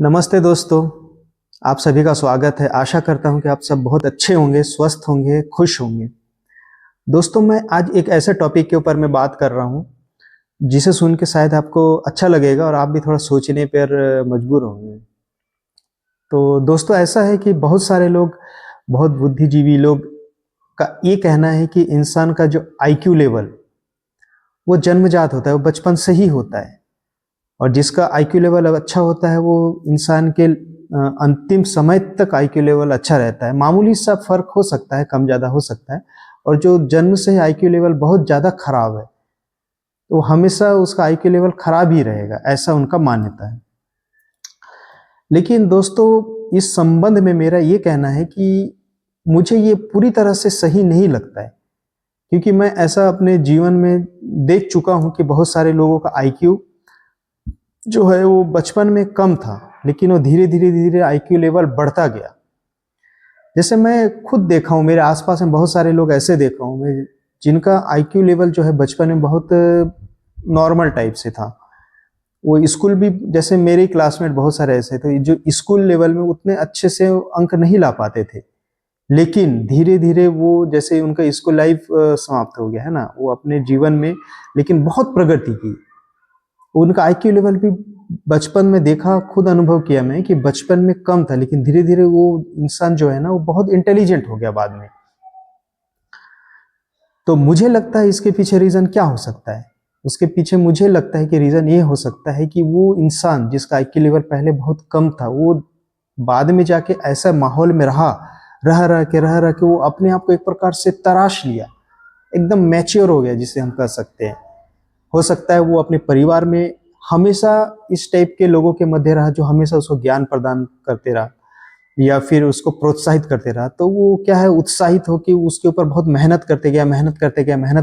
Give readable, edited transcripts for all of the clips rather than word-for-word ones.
नमस्ते दोस्तों। आप सभी का स्वागत है। आशा करता हूं कि आप सब बहुत अच्छे होंगे, स्वस्थ होंगे, खुश होंगे। दोस्तों, मैं आज एक ऐसे टॉपिक के ऊपर मैं बात कर रहा हूं जिसे सुन के शायद आपको अच्छा लगेगा और आप भी थोड़ा सोचने पर मजबूर होंगे। तो दोस्तों, ऐसा है कि बहुत सारे लोग, बहुत बुद्धिजीवी लोग का ये कहना है कि इंसान का जो आईक्यू लेवल वो जन्मजात होता है, वो बचपन से ही होता है। और जिसका आईक्यू लेवल अब अच्छा होता है वो इंसान के अंतिम समय तक आईक्यू लेवल अच्छा रहता है। मामूली सा फर्क हो सकता है, कम ज़्यादा हो सकता है। और जो जन्म से ही आईक्यू लेवल बहुत ज़्यादा खराब है तो हमेशा उसका आईक्यू लेवल खराब ही रहेगा, ऐसा उनका मान्यता है। लेकिन दोस्तों, इस संबंध में मेरा ये कहना है कि मुझे ये पूरी तरह से सही नहीं लगता है, क्योंकि मैं ऐसा अपने जीवन में देख चुका हूँ कि बहुत सारे लोगों का आईक्यू जो है वो बचपन में कम था, लेकिन वो धीरे धीरे धीरे आईक्यू लेवल बढ़ता गया। जैसे मैं खुद देखा हूँ, मेरे आसपास में बहुत सारे लोग ऐसे देखा हूँ मैं, जिनका आईक्यू लेवल जो है बचपन में बहुत नॉर्मल टाइप से था। वो स्कूल भी, जैसे मेरे क्लासमेट बहुत सारे ऐसे थे जो स्कूल लेवल में उतने अच्छे से अंक नहीं ला पाते थे, लेकिन धीरे धीरे वो, जैसे उनका स्कूल लाइफ समाप्त हो गया है ना, वो अपने जीवन में लेकिन बहुत प्रगति की। उनका आईक्यू लेवल भी बचपन में देखा, खुद अनुभव किया मैं कि बचपन में कम था, लेकिन धीरे धीरे वो इंसान जो है ना वो बहुत इंटेलिजेंट हो गया बाद में। तो मुझे लगता है इसके पीछे रीजन क्या हो सकता है। उसके पीछे मुझे लगता है कि रीजन ये हो सकता है कि वो इंसान जिसका आईक्यू लेवल पहले बहुत कम था, वो बाद में जाके ऐसा माहौल में रह रह के वो अपने आप को एक प्रकार से तराश लिया, एकदम मैच्योर हो गया जिसे हम कह सकते हैं। हो सकता है वो अपने परिवार में हमेशा इस टाइप के लोगों के मध्य रहा जो हमेशा उसको ज्ञान प्रदान करते रहा या फिर उसको प्रोत्साहित करते रहा। तो वो क्या है, उत्साहित होकर उसके ऊपर बहुत मेहनत करते गया, मेहनत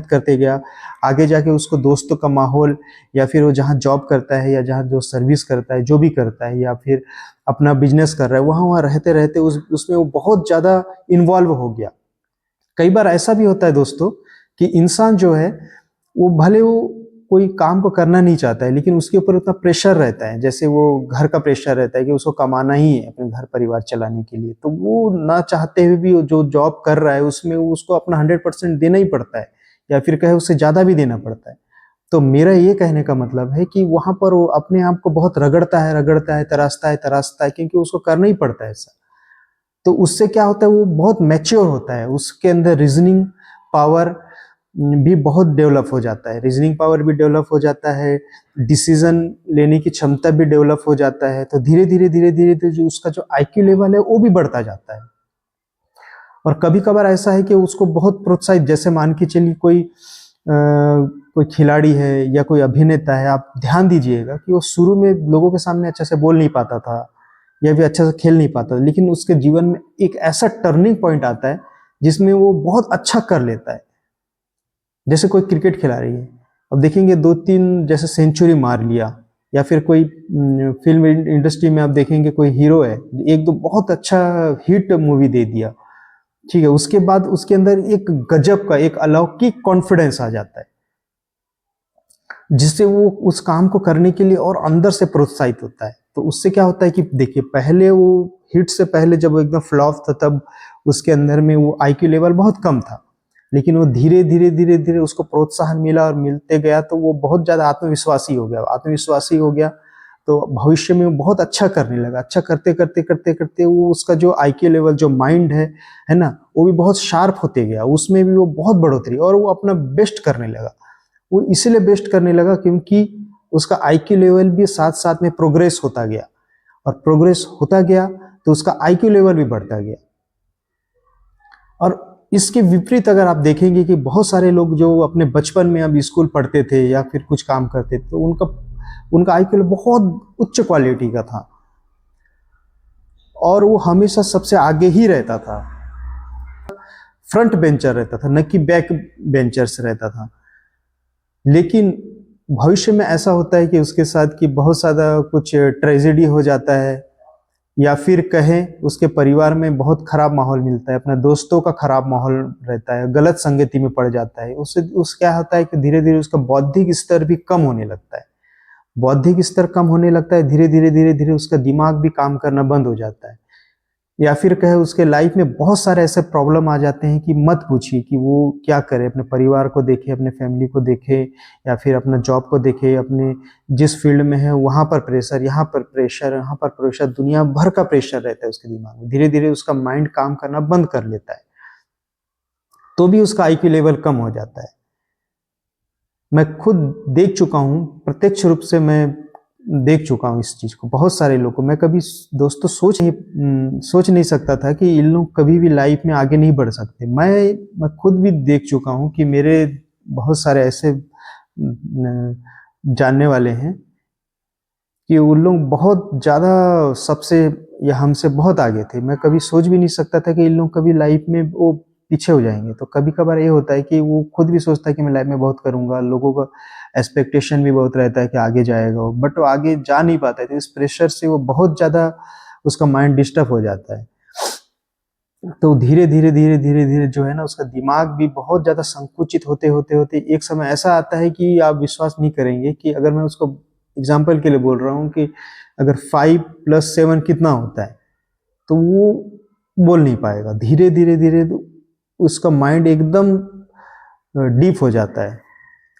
करते गया। आगे जाके उसको दोस्तों का माहौल, या फिर वो जहाँ जॉब करता है या जहाँ जो सर्विस करता है, जो भी करता है, या फिर अपना बिजनेस कर रहा है, वहाँ वहाँ रहते रहते उसमें वो बहुत ज़्यादा इन्वॉल्व हो गया। कई बार ऐसा भी होता है दोस्तों कि इंसान जो है वो भले वो कोई काम को करना नहीं चाहता है, लेकिन उसके ऊपर उतना प्रेशर रहता है, जैसे वो घर का प्रेशर रहता है कि उसको कमाना ही है अपने घर परिवार चलाने के लिए, तो वो ना चाहते हुए भी जो जॉब कर रहा है उसमें उसको अपना 100% देना ही पड़ता है, या फिर कहे उससे ज़्यादा भी देना पड़ता है। तो मेरा ये कहने का मतलब है कि वहाँ पर वो अपने आप को बहुत रगड़ता है, तराशता है, क्योंकि उसको करना ही पड़ता है ऐसा। तो उससे क्या होता है, वो बहुत मैच्योर होता है, उसके अंदर रीजनिंग पावर भी बहुत डेवलप हो जाता है, रीजनिंग पावर भी डेवलप हो जाता है, डिसीजन लेने की क्षमता भी डेवलप हो जाता है। तो धीरे धीरे जो उसका जो आईक्यू लेवल है वो भी बढ़ता जाता है। और कभी कभार ऐसा है कि उसको बहुत प्रोत्साहित, जैसे मान के चलिए कोई खिलाड़ी है या कोई अभिनेता है, आप ध्यान दीजिएगा कि वो शुरू में लोगों के सामने अच्छे से बोल नहीं पाता था या फिर अच्छे से खेल नहीं पाता था, लेकिन उसके जीवन में एक ऐसा टर्निंग पॉइंट आता है जिसमें वो बहुत अच्छा कर लेता है। जैसे कोई क्रिकेट खिलाड़ी है, अब देखेंगे 2-3 जैसे सेंचुरी मार लिया, या फिर कोई फिल्म इंडस्ट्री में आप देखेंगे कोई हीरो है, एक दो बहुत अच्छा हिट मूवी दे दिया, ठीक है, उसके बाद उसके अंदर एक गजब का, एक अलौकिक कॉन्फिडेंस आ जाता है, जिससे वो उस काम को करने के लिए और अंदर से प्रोत्साहित होता है। तो उससे क्या होता है कि देखिए, पहले वो हिट से पहले जब वो एकदम फ्लॉप था, तब उसके अंदर में वो आईक्यू लेवल बहुत कम था, लेकिन वो धीरे धीरे उसको प्रोत्साहन मिला और मिलते गया, तो वो बहुत ज्यादा आत्मविश्वासी हो गया। तो भविष्य में वो बहुत अच्छा करने लगा। अच्छा करते वो उसका जो आईक्यू लेवल, जो माइंड है ना, वो भी बहुत शार्प होते गया, उसमें भी वो बहुत बढ़ोतरी, और वो अपना बेस्ट करने लगा। वो इसलिए बेस्ट करने लगा क्योंकि उसका आईक्यू लेवल भी साथ साथ में प्रोग्रेस होता गया, और प्रोग्रेस होता गया तो उसका आईक्यू लेवल भी बढ़ता गया। और इसके विपरीत अगर आप देखेंगे कि बहुत सारे लोग जो अपने बचपन में अब स्कूल पढ़ते थे या फिर कुछ काम करते थे, तो उनका आईक्यू बहुत उच्च क्वालिटी का था, और वो हमेशा सबसे आगे ही रहता था, फ्रंट बेंचर रहता था, न कि बैक बेंचर्स रहता था। लेकिन भविष्य में ऐसा होता है कि उसके साथ कि बहुत ज़्यादा कुछ ट्रेजेडी हो जाता है, या फिर कहें उसके परिवार में बहुत खराब माहौल मिलता है, अपने दोस्तों का खराब माहौल रहता है, गलत संगति में पड़ जाता है, उससे क्या होता है कि धीरे धीरे उसका बौद्धिक स्तर भी कम होने लगता है। बौद्धिक स्तर कम होने लगता है, धीरे धीरे धीरे धीरे उसका दिमाग भी काम करना बंद हो जाता है। या फिर कहे उसके लाइफ में बहुत सारे ऐसे प्रॉब्लम आ जाते हैं कि मत पूछिए कि वो क्या करे, अपने परिवार को देखे, अपने फैमिली को देखे, या फिर अपना जॉब को देखे, अपने जिस फील्ड में है वहाँ पर प्रेशर, यहाँ पर प्रेशर, यहाँ पर प्रेशर, दुनिया भर का प्रेशर रहता है उसके दिमाग में। धीरे धीरे उसका माइंड काम करना बंद कर लेता है, तो भी उसका आईक्यू लेवल कम हो जाता है। मैं खुद देख चुका हूँ, प्रत्यक्ष रूप से मैं देख चुका हूँ इस चीज़ को, बहुत सारे लोगों को। मैं कभी दोस्तों सोच नहीं सकता था कि इन लोग कभी भी लाइफ में आगे नहीं बढ़ सकते। मैं खुद भी देख चुका हूँ कि मेरे बहुत सारे ऐसे जानने वाले हैं कि उन लोग बहुत ज़्यादा सबसे या हमसे बहुत आगे थे। मैं कभी सोच भी नहीं सकता था कि इन लोग कभी लाइफ में वो पीछे हो जाएंगे। तो कभी कभार ये होता है कि वो खुद भी सोचता है कि मैं लाइफ में बहुत करूंगा, लोगों का एक्सपेक्टेशन भी बहुत रहता है कि आगे जाएगा वो, बट वो आगे जा नहीं पाता है। तो इस प्रेशर से वो बहुत ज़्यादा उसका माइंड डिस्टर्ब हो जाता है। तो धीरे धीरे धीरे धीरे धीरे जो है ना, उसका दिमाग भी बहुत ज़्यादा संकुचित होते होते होते एक समय ऐसा आता है कि आप विश्वास नहीं करेंगे कि अगर मैं उसको एग्जाम्पल के लिए बोल रहा हूँ कि अगर 5 + 7 कितना होता है, तो वो बोल नहीं पाएगा। धीरे धीरे धीरे उसका माइंड एकदम डीप हो जाता है,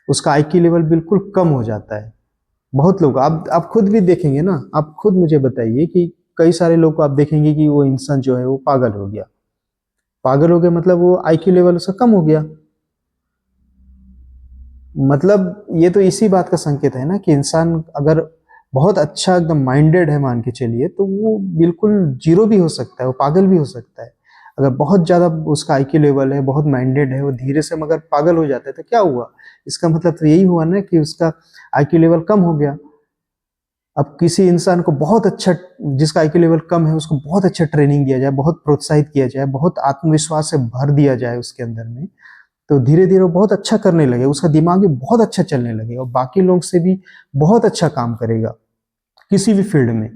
उसका आईक्यू लेवल बिल्कुल कम हो जाता है। बहुत लोग आप खुद भी देखेंगे ना, आप खुद मुझे बताइए कि कई सारे लोग को आप देखेंगे कि वो इंसान जो है वो पागल हो गया। पागल हो गया मतलब वो आईक्यू लेवल उसका कम हो गया। मतलब ये तो इसी बात का संकेत है ना कि इंसान अगर बहुत अच्छा एकदम माइंडेड है मान के चलिए, तो वो बिल्कुल जीरो भी हो सकता है, वो पागल भी हो सकता है। अगर बहुत ज़्यादा उसका आईक्यू लेवल है, बहुत माइंडेड है, वो धीरे से मगर पागल हो जाता है, तो क्या हुआ? इसका मतलब तो यही हुआ ना कि उसका आईक्यू लेवल कम हो गया। अब किसी इंसान को बहुत अच्छा, जिसका आईक्यू लेवल कम है, उसको बहुत अच्छा ट्रेनिंग दिया जाए, बहुत प्रोत्साहित किया जाए, बहुत आत्मविश्वास से भर दिया जाए उसके अंदर में, तो धीरे धीरे वो बहुत अच्छा करने लगे, उसका दिमाग भी बहुत अच्छा चलने लगे और बाकी लोग से भी बहुत अच्छा काम करेगा किसी भी फील्ड में।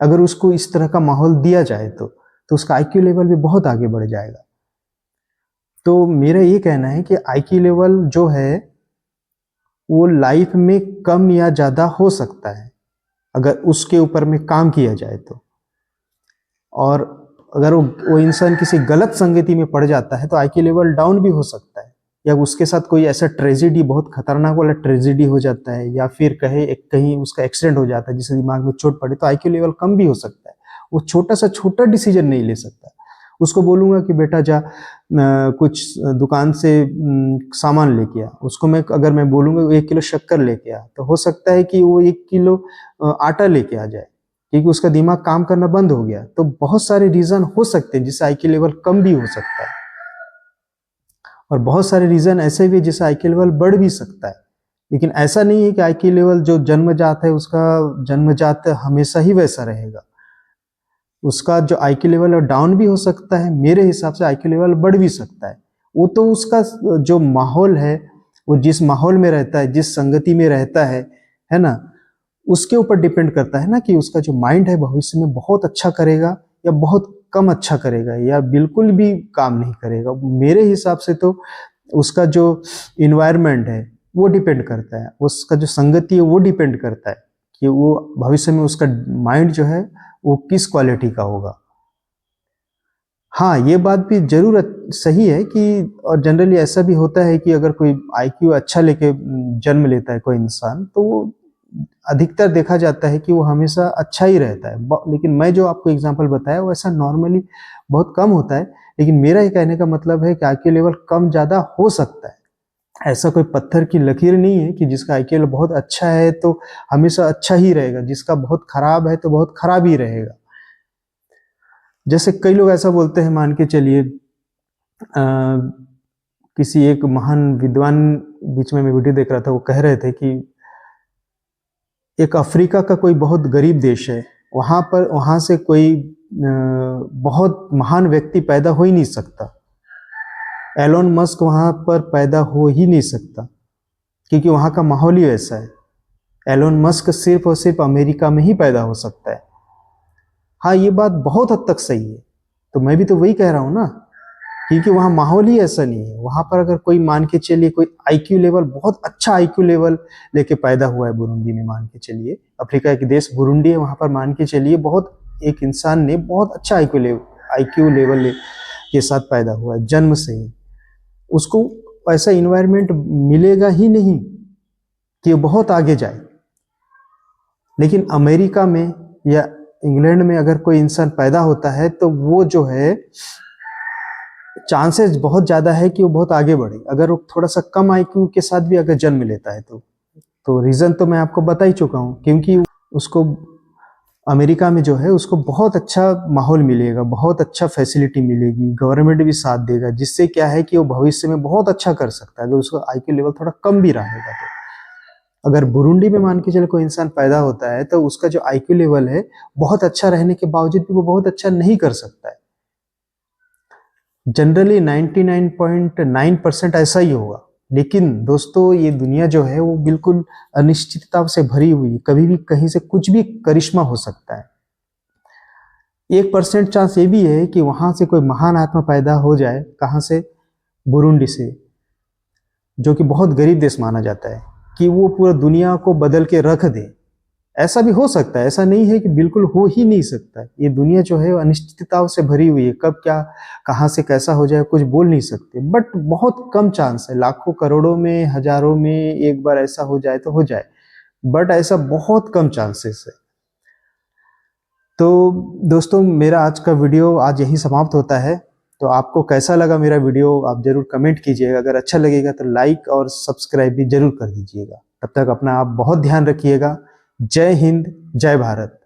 अगर उसको इस तरह का माहौल दिया जाए तो उसका आईक्यू लेवल भी बहुत आगे बढ़ जाएगा। तो मेरा ये कहना है कि आईक्यू लेवल जो है वो लाइफ में कम या ज़्यादा हो सकता है अगर उसके ऊपर में काम किया जाए तो। और अगर वो इंसान किसी गलत संगति में पड़ जाता है तो आईक्यू लेवल डाउन भी हो सकता है, या उसके साथ कोई ऐसा ट्रेजेडी, बहुत खतरनाक वाला ट्रेजेडी हो जाता है, या फिर कहीं उसका एक्सीडेंट हो जाता है जिससे दिमाग में चोट पड़े, तो आईक्यू लेवल कम भी हो सकता है। वो छोटा सा छोटा डिसीजन नहीं ले सकता। उसको बोलूंगा कि बेटा जा कुछ दुकान से सामान लेके आ, उसको अगर मैं बोलूंगा 1 किलो शक्कर लेके आ, तो हो सकता है कि वो 1 किलो आटा लेके आ जाए, क्योंकि उसका दिमाग काम करना बंद हो गया। तो बहुत सारे रीजन हो सकते हैं जिससे आईक्यू लेवल कम भी हो सकता है, और बहुत सारे रीजन ऐसे भी जिससे आईक्यू लेवल बढ़ भी सकता है। लेकिन ऐसा नहीं है कि आईक्यू लेवल जो जन्मजात है उसका जन्मजात हमेशा ही वैसा रहेगा। उसका जो आईक्यू लेवल है डाउन भी हो सकता है, मेरे हिसाब से आईक्यू लेवल बढ़ भी सकता है। वो तो उसका जो माहौल है, वो जिस माहौल में रहता है, जिस संगति में रहता है ना, उसके ऊपर डिपेंड करता है ना कि उसका जो माइंड है भविष्य में बहुत अच्छा करेगा या बहुत कम अच्छा करेगा या बिल्कुल भी काम नहीं करेगा। मेरे हिसाब से तो उसका जो इन्वायरमेंट है वो डिपेंड करता है, उसका जो संगति है वो डिपेंड करता है कि वो भविष्य में उसका माइंड जो है वो किस क्वालिटी का होगा। हाँ, ये बात भी जरूर सही है कि, और जनरली ऐसा भी होता है कि अगर कोई आईक्यू अच्छा लेके जन्म लेता है कोई इंसान, तो वो अधिकतर देखा जाता है कि वो हमेशा अच्छा ही रहता है। लेकिन मैं जो आपको एग्जांपल बताया वो ऐसा नॉर्मली बहुत कम होता है। लेकिन मेरा ये कहने का मतलब है कि आईक्यू लेवल कम ज़्यादा हो सकता है। ऐसा कोई पत्थर की लकीर नहीं है कि जिसका आईक्यू लेवल बहुत अच्छा है तो हमेशा अच्छा ही रहेगा, जिसका बहुत खराब है तो बहुत खराब ही रहेगा। जैसे कई लोग ऐसा बोलते हैं, मान के चलिए किसी एक महान विद्वान, बीच में मैं वीडियो देख रहा था, वो कह रहे थे कि एक अफ्रीका का कोई बहुत गरीब देश है, वहां से कोई बहुत महान व्यक्ति पैदा हो ही नहीं सकता। एलोन मस्क वहां पर पैदा हो ही नहीं सकता क्योंकि वहां का माहौल ही ऐसा है। एलोन मस्क सिर्फ और सिर्फ अमेरिका में ही पैदा हो सकता है। हाँ, ये बात बहुत हद तक सही है। तो मैं भी तो वही कह रहा हूं ना क्योंकि वहाँ माहौल ही ऐसा नहीं है। वहाँ पर अगर कोई मान के चलिए कोई आईक्यू लेवल, बहुत अच्छा आईक्यू लेवल लेके पैदा हुआ है बुरुंडी में, मान के चलिए अफ्रीका के देश बुरुंडी है, वहाँ पर मान के चलिए बहुत एक इंसान ने बहुत अच्छा आईक्यू लेवल के साथ पैदा हुआ है जन्म से ही, उसको ऐसा इन्वायरमेंट मिलेगा ही नहीं कि वो बहुत आगे जाए। लेकिन अमेरिका में या इंग्लैंड में अगर कोई इंसान पैदा होता है तो वो जो है चांसेस बहुत ज़्यादा है कि वो बहुत आगे बढ़े, अगर वो थोड़ा सा कम आईक्यू के साथ भी अगर जन्म लेता है तो रीज़न तो मैं आपको बता ही चुका हूँ, क्योंकि उसको अमेरिका में जो है उसको बहुत अच्छा माहौल मिलेगा, बहुत अच्छा फैसिलिटी मिलेगी, गवर्नमेंट भी साथ देगा, जिससे क्या है कि वो भविष्य में बहुत अच्छा कर सकता है अगर उसका आईक्यू लेवल थोड़ा कम भी रहेगा। तो अगर बुरुंडी में मान के चले कोई इंसान पैदा होता है तो उसका जो आईक्यू लेवल है बहुत अच्छा रहने के बावजूद भी वो बहुत अच्छा नहीं कर सकता है। जनरली 99.9% ऐसा ही होगा। लेकिन दोस्तों ये दुनिया जो है वो बिल्कुल अनिश्चितता से भरी हुई, कभी भी कहीं से कुछ भी करिश्मा हो सकता है। 1% चांस ये भी है कि वहां से कोई महान आत्मा पैदा हो जाए, कहां से, बुरुंडी से, जो कि बहुत गरीब देश माना जाता है, कि वो पूरा दुनिया को बदल के रख दे। ऐसा भी हो सकता है, ऐसा नहीं है कि बिल्कुल हो ही नहीं सकता। ये दुनिया जो है अनिश्चितताओं से भरी हुई है, कब क्या कहां से कैसा हो जाए कुछ बोल नहीं सकते। बट बहुत कम चांस है, लाखों करोड़ों में हजारों में एक बार ऐसा हो जाए तो हो जाए, बट ऐसा बहुत कम चांसेस है। तो दोस्तों मेरा आज का वीडियो आज यही समाप्त होता है। तो आपको कैसा लगा मेरा वीडियो आप जरूर कमेंट कीजिएगा, अगर अच्छा लगेगा तो लाइक और सब्सक्राइब भी जरूर कर दीजिएगा। तब तक अपना आप बहुत ध्यान रखिएगा। जय हिंद, जय भारत।